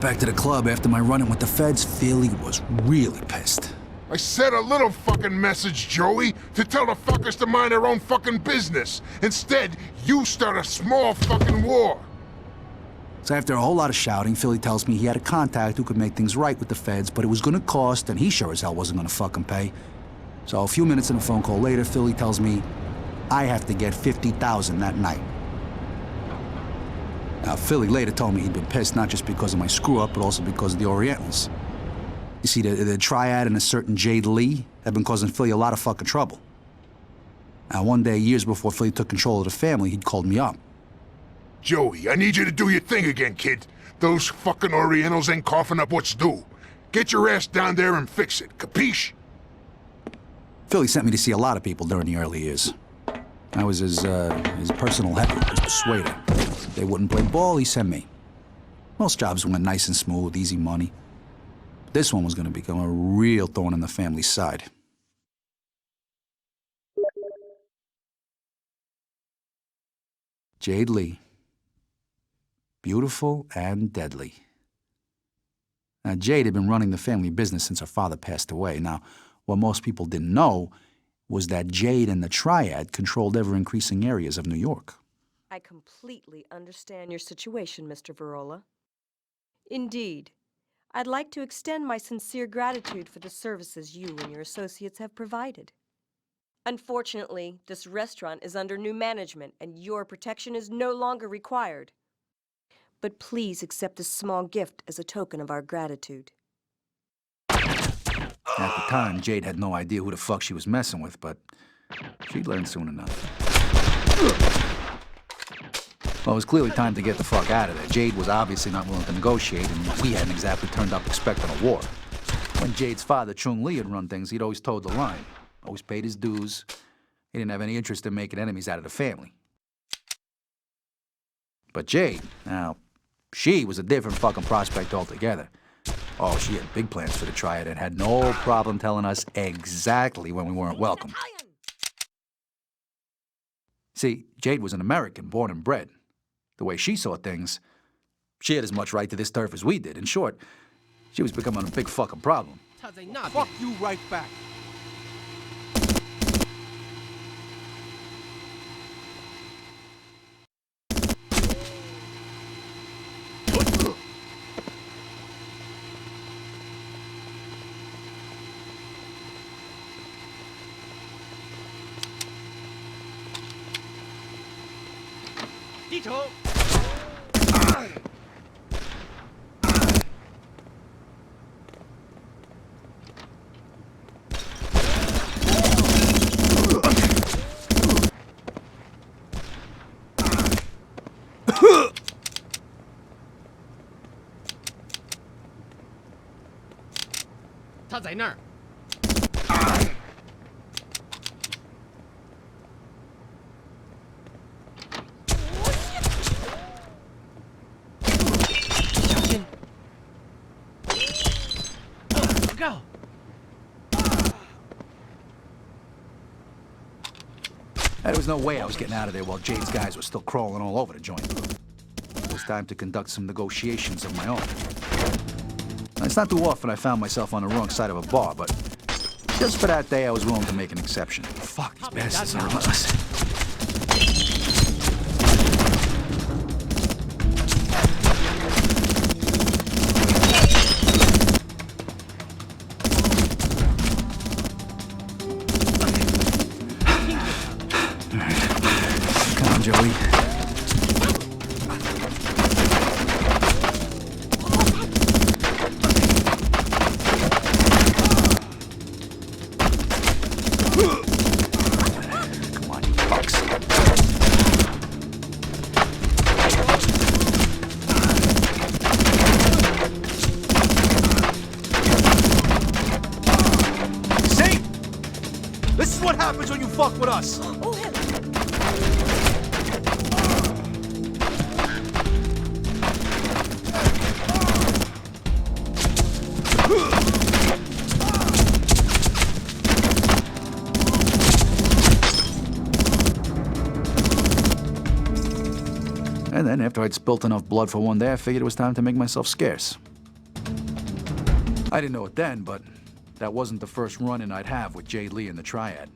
Back to the club after my run-in with the feds, Philly was really pissed. I said a little fucking message, Joey, to tell the fuckers to mind their own fucking business. Instead, you start a small fucking war. So after a whole lot of shouting, Philly tells me he had a contact who could make things right with the feds, but it was gonna cost, and he sure as hell wasn't gonna fucking pay. So a few minutes in a phone call later, Philly tells me I have to get $50,000 that night. Now, Philly later told me he'd been pissed not just because of my screw-up, but also because of the Orientals. You see, the triad and a certain Jade Lee had been causing Philly a lot of fucking trouble. Now, one day, years before Philly took control of the family, he'd called me up. Joey, I need you to do your thing again, kid. Those fucking Orientals ain't coughing up what's due. Get your ass down there and fix it, capiche? Philly sent me to see a lot of people during the early years. I was his personal heavy, his persuader. If they wouldn't play ball, he sent me. Most jobs went nice and smooth, easy money. This one was going to become a real thorn in the family's side. Jade Lee. Beautiful and deadly. Now, Jade had been running the family business since her father passed away. Now, what most people didn't know was that Jade and the Triad controlled ever-increasing areas of New York. I completely understand your situation, Mr. Virola. Indeed, I'd like to extend my sincere gratitude for the services you and your associates have provided. Unfortunately, this restaurant is under new management and your protection is no longer required. But please accept this small gift as a token of our gratitude. At the time, Jade had no idea who the fuck she was messing with, but she'd learn soon enough. Well, it was clearly time to get the fuck out of there. Jade was obviously not willing to negotiate, and we hadn't exactly turned up expecting a war. When Jade's father, Chung Lee, had run things, he'd always toed the line. Always paid his dues. He didn't have any interest in making enemies out of the family. But Jade, now, she was a different fucking prospect altogether. Oh, she had big plans for the Triad and had no problem telling us exactly when we weren't welcome. See, Jade was an American, born and bred. The way she saw things, she had as much right to this turf as we did. In short, she was becoming a big fucking problem. Fuck you right back. Dito. Ta在那儿。Go. There was no way I was getting out of there while Jade's guys were still crawling all over the joint. It was time to conduct some negotiations of my own. Now, it's not too often I found myself on the wrong side of a bar, but just for that day, I was willing to make an exception. Fuck, these bastards are relentless. Come on, Joey. Come on, you fucks. See? This is what happens when you fuck with us. Oh, hell. And then, after I'd spilt enough blood for one day, I figured it was time to make myself scarce. I didn't know it then, but that wasn't the first run-in I'd have with Jade Lee and the Triad.